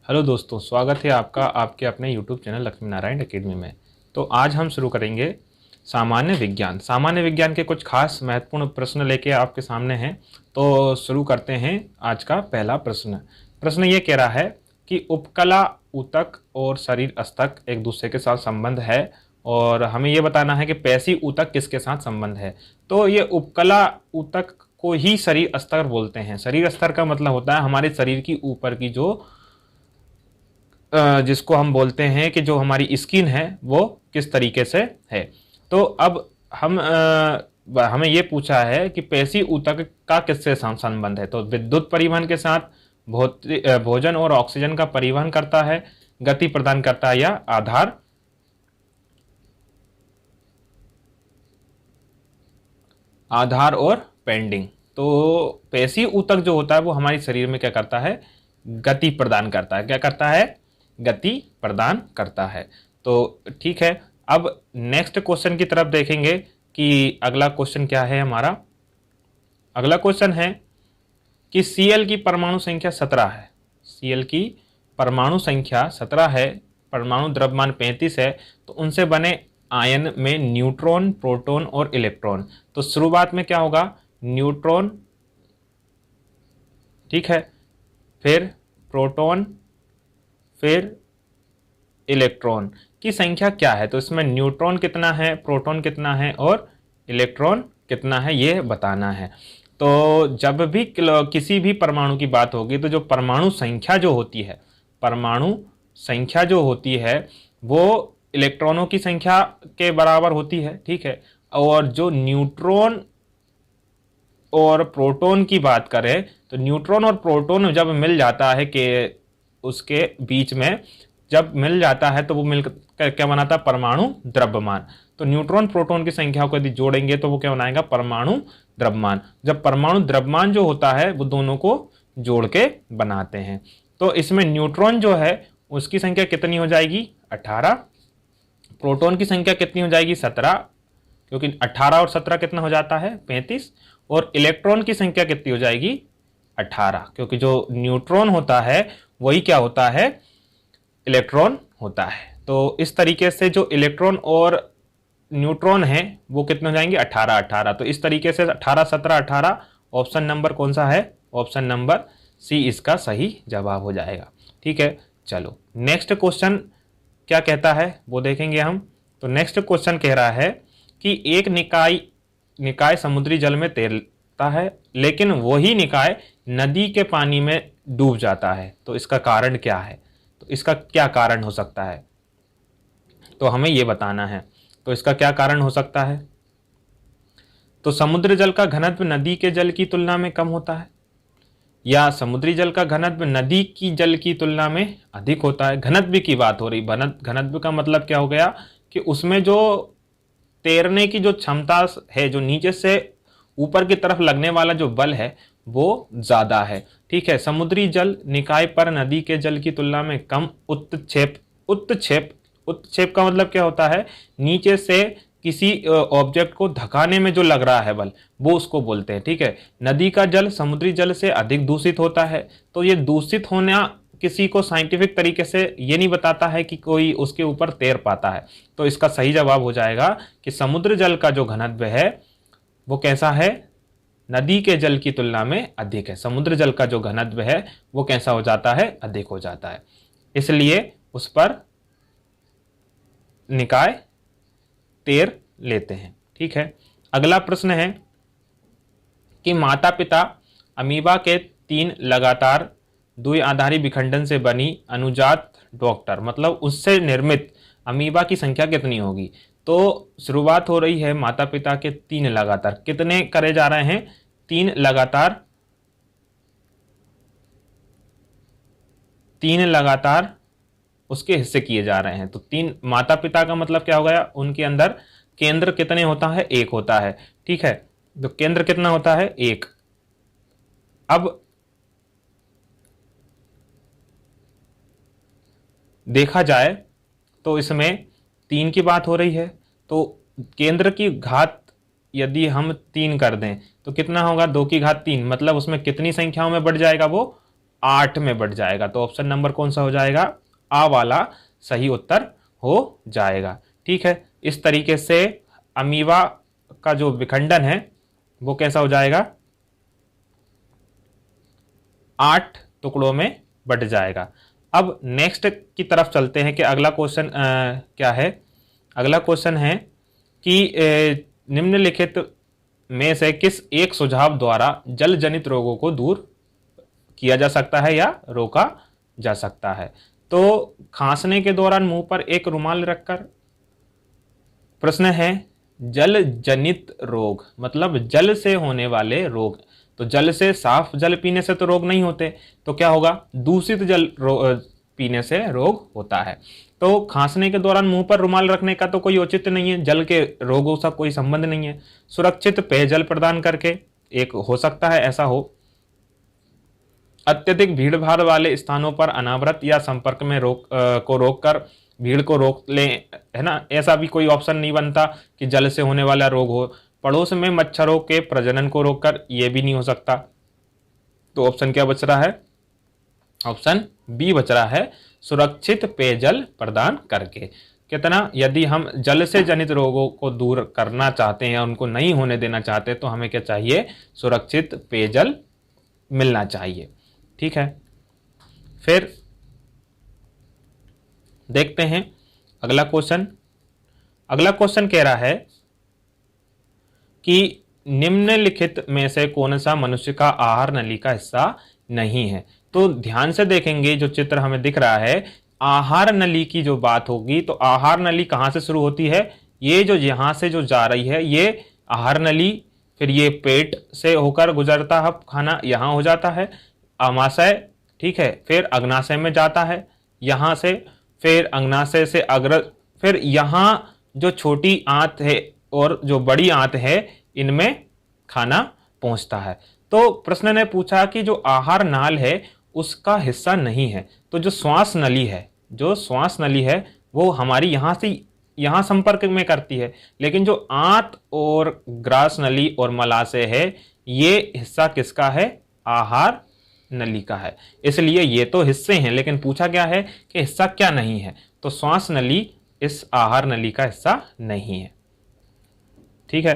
Hello दोस्तों, स्वागत है आपका आपके अपने YouTube channel Lakshmi Narayan academy में। तो आज हम शुरू करेंगे सामान्य विज्ञान। सामान्य विज्ञान के कुछ खास महत्वपूर्ण प्रश्न लेके आपके सामने हैं। तो शुरू करते हैं आज का पहला प्रश्न। प्रश्न ये कह रहा है कि उपकला ऊतक और शरीर अस्तक एक दूसरे के साथ संबंध है, और हमें ये बताना है कि पेशी ऊतक किसके साथ संबंध है। तो ये उपकला ऊतक को ही शरीर स्तर बोलते हैं। शरीर स्तर का मतलब होता है हमारे शरीर की ऊपर की जो जिसको हम बोलते हैं कि जो हमारी स्किन है वो किस तरीके से है। तो अब हमें ये पूछा है कि पेशी ऊतक का किससे संबंध है। तो विद्युत परिवहन के साथ, भोजन और ऑक्सीजन का परिवहन करता है, गति प्रदान करता है, या आधार और पेंडिंग। तो पेशी ऊतक जो होता है वो हमारे शरीर में क्या करता है, गति प्रदान करता है। क्या करता है? गति प्रदान करता है। तो ठीक है, अब नेक्स्ट क्वेश्चन की तरफ देखेंगे कि अगला क्वेश्चन क्या है हमारा। अगला क्वेश्चन है कि Cl की परमाणु संख्या 17 है। Cl की परमाणु संख्या 17 है, परमाणु द्रव्यमान 35 है। तो उनसे बने आयन में न्यूट्रॉन, प्रोटॉन और इलेक्ट्रॉन। तो शुरुआत में क्या होगा? न्यूट्रॉन, ठीक है, फिर प्रोटॉन, फिर इलेक्ट्रॉन की संख्या क्या है। तो इसमें न्यूट्रॉन कितना है, प्रोटॉन कितना है और इलेक्ट्रॉन कितना है, ये बताना है। तो जब भी किसी भी परमाणु की बात होगी तो जो परमाणु संख्या जो होती है, परमाणु संख्या जो होती है वो इलेक्ट्रॉनों की संख्या के बराबर होती है, ठीक है। और जो न्यूट्रॉन और प्रोटॉन की बात करें तो न्यूट्रॉन और प्रोटॉन जब मिल जाता है कि उसके बीच में जब मिल जाता है तो वो मिलकर क्या बनाता है? परमाणु द्रव्यमान। तो न्यूट्रॉन प्रोटॉन की संख्या को यदि जोड़ेंगे तो वो क्या बनाएगा? परमाणु द्रव्यमान। जब परमाणु द्रव्यमान जो होता है वो दोनों को जोड़ के बनाते हैं। तो इसमें न्यूट्रॉन जो है उसकी संख्या कितनी हो जाएगी? 18। प्रोटॉन की संख्या कितनी हो जाएगी? 17, क्योंकि 18 और 17 कितना हो जाता है? 35। और इलेक्ट्रॉन की संख्या कितनी हो जाएगी? 18, क्योंकि जो न्यूट्रॉन होता है वही क्या होता है? इलेक्ट्रॉन होता है। तो इस तरीके से जो इलेक्ट्रॉन और न्यूट्रॉन है वो कितने हो जाएंगे? 18 18। तो इस तरीके से 18 17 18, ऑप्शन नंबर कौन सा है? ऑप्शन नंबर सी इसका सही जवाब हो जाएगा। ठीक है, चलो नेक्स्ट क्वेश्चन क्या कहता है वो देखेंगे हम। तो नेक्स्ट क्वेश्चन कह रहा है कि एक निकाय समुद्री जल में तैरता है, लेकिन वही निकाय नदी के पानी में डूब जाता है। तो इसका कारण क्या है? तो इसका क्या कारण हो सकता है, तो हमें यह बताना है। तो इसका क्या कारण हो सकता है? तो समुद्र जल का घनत्व नदी के जल की तुलना में कम होता है, या समुद्री जल का घनत्व नदी की जल की तुलना में अधिक होता है। घनत्व की बात हो रही। घनत्व का मतलब क्या हो गया कि उसमें जो तैरने की जो क्षमता है, जो नीचे से ऊपर की तरफ लगने वाला जो बल है वो ज्यादा है। ठीक है, समुद्री जल निकाय पर नदी के जल की तुलना में कम उत्क्षेप का मतलब क्या होता है? नीचे से किसी ऑब्जेक्ट को धकाने में जो लग रहा है बल, वो उसको बोलते हैं। ठीक है, नदी का जल समुद्री जल से अधिक दूषित होता है। तो ये दूषित होना किसी को साइंटिफिक तरीके से ये नहीं बताता है कि कोई उसके ऊपर तैर पाता है। तो इसका सही जवाब हो जाएगा कि समुद्र जल का जो घनत्व है वो कैसा है? नदी के जल की तुलना में अधिक है। समुद्र जल का जो घनत्व है वो कैसा हो जाता है? अधिक हो जाता है, इसलिए उस पर निकाय तैर लेते हैं। ठीक है, अगला प्रश्न है कि माता पिता अमीबा के 3 लगातार द्विआधारी विखंडन से बनी अनुजात डॉक्टर, मतलब उससे निर्मित अमीबा की संख्या कितनी होगी। तो शुरुआत हो रही है माता पिता के 3 लगातार, कितने करे जा रहे हैं? 3 लगातार, 3 लगातार उसके हिस्से किए जा रहे हैं। तो 3 माता पिता का मतलब क्या हो गया? उनके अंदर केंद्र कितने होता है? 1 होता है। ठीक है, तो केंद्र कितना होता है? 1। अब देखा जाए तो इसमें 3 की बात हो रही है, तो केंद्र की घात यदि हम 3 कर दें तो कितना होगा? 2 की घात 3, मतलब उसमें कितनी संख्याओं में बढ़ जाएगा? वो 8 में बढ़ जाएगा। तो ऑप्शन नंबर कौन सा हो जाएगा? आ वाला सही उत्तर हो जाएगा। ठीक है, इस तरीके से अमीबा का जो विखंडन है वो कैसा हो जाएगा? 8 टुकड़ों में बढ़ जाएगा। अब नेक्स्ट की तरफ चलते हैं कि अगला क्वेश्चन क्या है। अगला क्वेश्चन है कि निम्नलिखित में से किस एक सुझाव द्वारा जल जनित रोगों को दूर किया जा सकता है या रोका जा सकता है? तो खांसने के दौरान मुंह पर एक रुमाल रखकर। प्रश्न है जल जनित रोग मतलब जल से होने वाले रोग। तो जल से, साफ जल पीने से तो रोग नहीं होते, तो क्या होगा? दूषित जल पीने से रोग होता है। तो खांसने के दौरान मुंह पर रुमाल रखने का तो कोई औचित्य नहीं है, जल के रोगों से कोई संबंध नहीं है। सुरक्षित पेयजल प्रदान करके एक हो सकता है, ऐसा हो। अत्यधिक भीड़ भाड़ वाले स्थानों पर अनावृत या संपर्क में रोककर भीड़ को रोक ले, है ना, ऐसा भी कोई ऑप्शन नहीं बनता कि जल से होने वाला रोग हो। पड़ोस में मच्छरों के प्रजनन को रोककर, ये भी नहीं हो सकता। तो ऑप्शन क्या बच रहा है? ऑप्शन बी बच रहा है, सुरक्षित पेयजल प्रदान करके। कितना? यदि हम जल से जनित रोगों को दूर करना चाहते हैं, उनको नहीं होने देना चाहते, तो हमें क्या चाहिए? सुरक्षित पेयजल मिलना चाहिए। ठीक है, फिर देखते हैं अगला क्वेश्चन। अगला क्वेश्चन कह रहा है कि निम्नलिखित में से कौन सा मनुष्य का आहार नली का हिस्सा नहीं है? तो ध्यान से देखेंगे, जो चित्र हमें दिख रहा है, आहार नली की जो बात होगी, तो आहार नली कहां से शुरू होती है? ये जो यहां से जो जा रही है, ये आहार नली, फिर ये पेट से होकर गुजरता है खाना, यहां हो जाता है आमाशय। ठीक है, फिर अग्नाशय में जाता है यहां से, फिर अग्नाशय से अग्र, फिर यहां जो छोटी आंत है और जो बड़ी आंत है, इनमें खाना पहुंचता है। तो प्रश्न ने पूछा कि जो आहार नाल है उसका हिस्सा नहीं है, तो जो श्वास नली है, जो श्वास नली है वो हमारी यहां से यहां संपर्क में करती है, लेकिन जो आंत और ग्रास नली और मलाशय है, ये हिस्सा किसका है? आहार नली का है। इसलिए ये तो हिस्से हैं, लेकिन पूछा क्या है कि हिस्सा क्या नहीं है? तो श्वास नली इस आहार नली का हिस्सा नहीं है। ठीक है,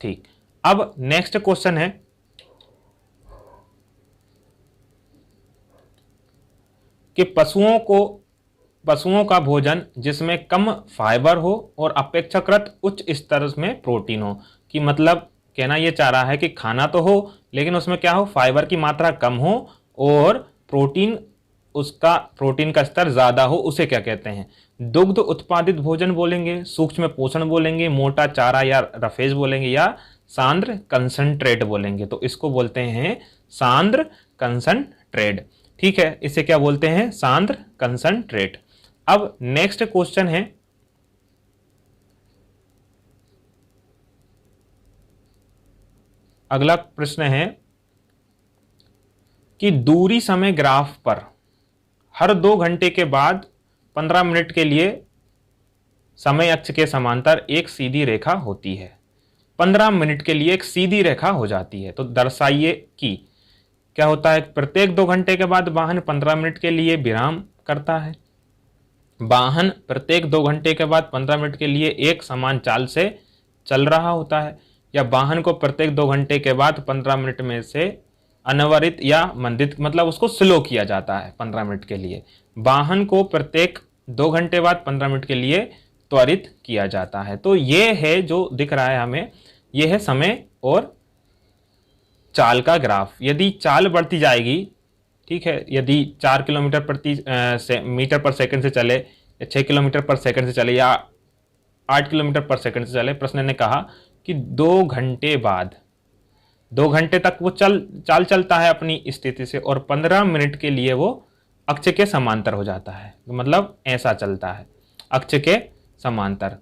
ठीक। अब नेक्स्ट क्वेश्चन है कि पशुओं का भोजन जिसमें कम फाइबर हो और अपेक्षाकृत उच्च स्तर में प्रोटीन हो, कि मतलब कहना यह चाह रहा है कि खाना तो हो लेकिन उसमें क्या हो? फाइबर की मात्रा कम हो और प्रोटीन का स्तर ज्यादा हो, उसे क्या कहते हैं? दुग्ध उत्पादित भोजन बोलेंगे, सूक्ष्म पोषण बोलेंगे, मोटा चारा या रफेज बोलेंगे, या सांद्र कंसंट्रेट बोलेंगे? तो इसको बोलते हैं सांद्र कंसंट्रेट। ठीक है, इसे क्या बोलते हैं? सांद्र कंसंट्रेट। अब नेक्स्ट क्वेश्चन है अगला प्रश्न है कि दूरी समय ग्राफ पर हर 2 घंटे के बाद 15 मिनट के लिए समय अक्ष के समांतर एक सीधी रेखा होती है। 15 मिनट के लिए एक सीधी रेखा हो जाती है, तो दर्शाइए कि क्या होता है? प्रत्येक 2 घंटे के बाद वाहन 15 मिनट के लिए विराम करता है। वाहन प्रत्येक 2 घंटे के बाद 15 मिनट के लिए एक समान चाल से चल रहा होता है, या वाहन को प्रत्येक 2 घंटे के बाद 15 मिनट में से अनवरित या मंदित, मतलब उसको स्लो किया जाता है 15 मिनट के लिए। वाहन को प्रत्येक 2 घंटे बाद 15 मिनट के लिए त्वरित किया जाता है। तो ये है जो दिख रहा है हमें, ये है समय और चाल का ग्राफ। यदि चाल बढ़ती जाएगी, ठीक है, यदि 4 किलोमीटर मीटर पर सेकंड से चले, या 6 किलोमीटर पर सेकंड से चले, या 8 किलोमीटर पर सेकंड से चले, प्रश्न ने कहा कि 2 घंटे बाद, 2 घंटे तक वो चाल चलता है अपनी स्थिति से, और 15 मिनट के लिए वो अक्ष के समांतर हो जाता है, मतलब ऐसा चलता है अक्ष के समांतर।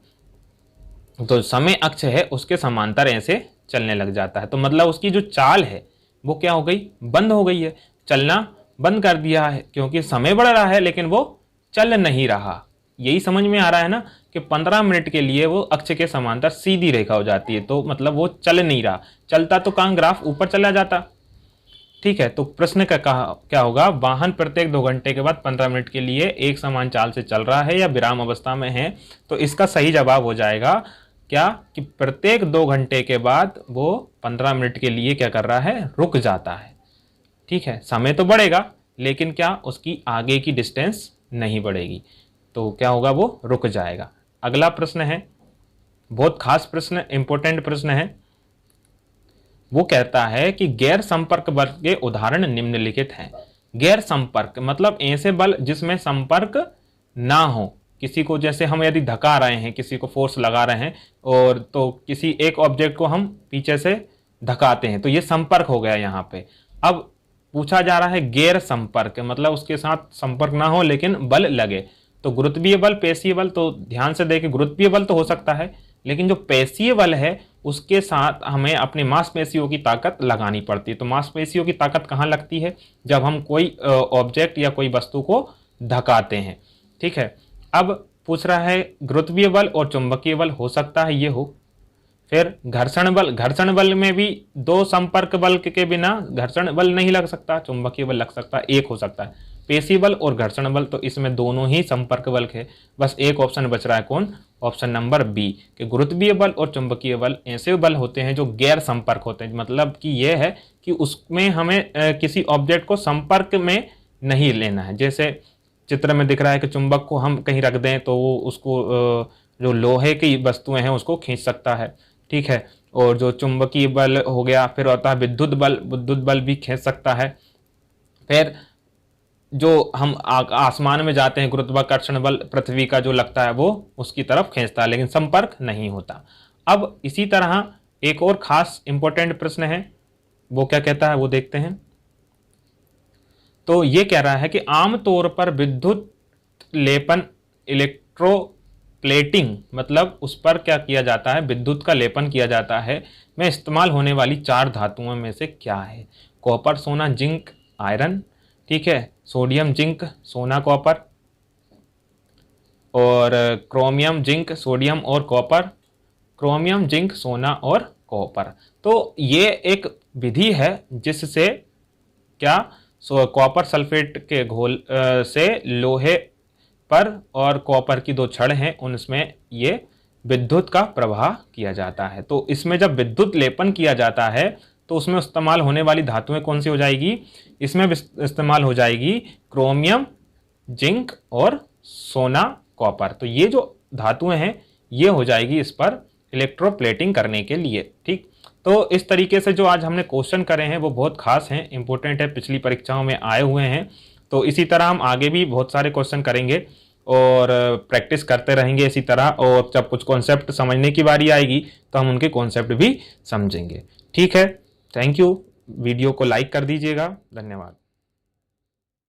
तो समय अक्ष है उसके समांतर ऐसे चलने लग जाता है, तो मतलब उसकी जो चाल है वो क्या हो गई? बंद हो गई है, चलना बंद कर दिया है, क्योंकि समय बढ़ रहा है लेकिन वो चल नहीं रहा। यही समझ में आ रहा है ना कि 15 मिनट के लिए वो अक्ष के समांतर सीधी रेखा हो जाती है, तो मतलब वो चल नहीं रहा। चलता तो कहां? ग्राफ ऊपर चला जाता। ठीक है, तो प्रश्न का क्या होगा, वाहन प्रत्येक 2 घंटे के बाद 15 मिनट के लिए एक समान चाल से चल रहा है या विराम अवस्था में है। तो इसका सही जवाब हो जाएगा क्या, कि प्रत्येक 2 घंटे के बाद वो 15 मिनट के लिए क्या कर रहा है, रुक जाता है। ठीक है, समय तो बढ़ेगा लेकिन क्या, उसकी आगे की डिस्टेंस नहीं बढ़ेगी, तो क्या होगा, वो रुक जाएगा। अगला प्रश्न है, बहुत खास प्रश्न, इंपॉर्टेंट प्रश्न है। वो कहता है कि गैर संपर्क बल के उदाहरण निम्नलिखित हैं। गैर संपर्क मतलब ऐसे बल जिसमें संपर्क ना हो, किसी को जैसे हम यदि धक्का रहे हैं, किसी को फोर्स लगा रहे हैं और तो किसी एक ऑब्जेक्ट को हम पीछे से धकाते हैं, तो ये संपर्क हो गया यहाँ पे। अब पूछा जा रहा है गैर संपर्क मतलब उसके साथ संपर्क ना हो लेकिन बल लगे, तो गुरुत्वीय बल, पेशीय बल, तो ध्यान से देखें गुरुत्वीय बल तो हो सकता है लेकिन जो पेशीय बल है उसके साथ हमें अपने मांसपेशियों की ताकत लगानी पड़ती है। तो मांसपेशियों की ताकत कहाँ लगती है, जब हम कोई ऑब्जेक्ट या कोई वस्तु को धकाते हैं। ठीक है, अब पूछ रहा है गुरुत्वीय बल और चुंबकीय बल हो सकता है ये हो। फिर घर्षण बल, घर्षण बल में भी 2 संपर्क बल के बिना घर्षण बल नहीं लग सकता, चुंबकीय बल लग सकता है, एक हो सकता है। पेशी बल और घर्षण बल, तो इसमें दोनों ही संपर्क बल है, बस एक ऑप्शन बच रहा है, कौन, ऑप्शन नंबर बी, कि गुरुत्वीय बल और चुंबकीय बल ऐसे बल होते हैं जो गैर संपर्क होते हैं। मतलब कि यह है कि उसमें हमें किसी ऑब्जेक्ट को संपर्क में नहीं लेना है। जैसे चित्र में दिख रहा है कि चुंबक को हम कहीं रख दें तो वो उसको जो लोहे की वस्तुएं हैं उसको खींच सकता है। ठीक है, और जो चुंबकीय बल हो गया, फिर होता है विद्युत बल, विद्युत बल भी खींच सकता है। फिर जो हम आसमान में जाते हैं, गुरुत्वाकर्षण बल पृथ्वी का जो लगता है वो उसकी तरफ खींचता है लेकिन संपर्क नहीं होता। अब इसी तरह एक और खास इंपॉर्टेंट प्रश्न है, वो क्या कहता है वो देखते हैं। तो ये कह रहा है कि आमतौर पर विद्युत लेपन, इलेक्ट्रोप्लेटिंग मतलब उस पर क्या किया जाता है, विद्युत का लेपन किया जाता है, में इस्तेमाल होने वाली 4 धातुओं में से क्या है। कॉपर, सोना, जिंक, आयरन। ठीक है, सोडियम, जिंक, सोना, कॉपर, और क्रोमियम, जिंक, सोडियम और कॉपर, क्रोमियम, जिंक, सोना और कॉपर। तो ये एक विधि है जिससे क्या, कॉपर सल्फेट के घोल से लोहे पर और कॉपर की 2 छड़ हैं उनमें ये विद्युत का प्रवाह किया जाता है। तो इसमें जब विद्युत लेपन किया जाता है तो उसमें इस्तेमाल होने वाली धातुएं कौन सी हो जाएगी, इसमें इस्तेमाल हो जाएगी क्रोमियम, जिंक और सोना, कॉपर। तो ये जो धातुएं हैं ये हो जाएगी इस पर इलेक्ट्रोप्लेटिंग करने के लिए। ठीक, तो इस तरीके से जो आज हमने क्वेश्चन करे हैं वो बहुत खास हैं, इंपॉर्टेंट है, पिछली परीक्षाओं में आए हुए हैं। तो इसी तरह हम आगे भी बहुत सारे क्वेश्चन करेंगे और प्रैक्टिस करते रहेंगे इसी तरह, और जब कुछ कॉन्सेप्ट समझने की बारी आएगी तो हम उनके कॉन्सेप्ट भी समझेंगे। ठीक है, थैंक यू। वीडियो को लाइक कर दीजिएगा। धन्यवाद।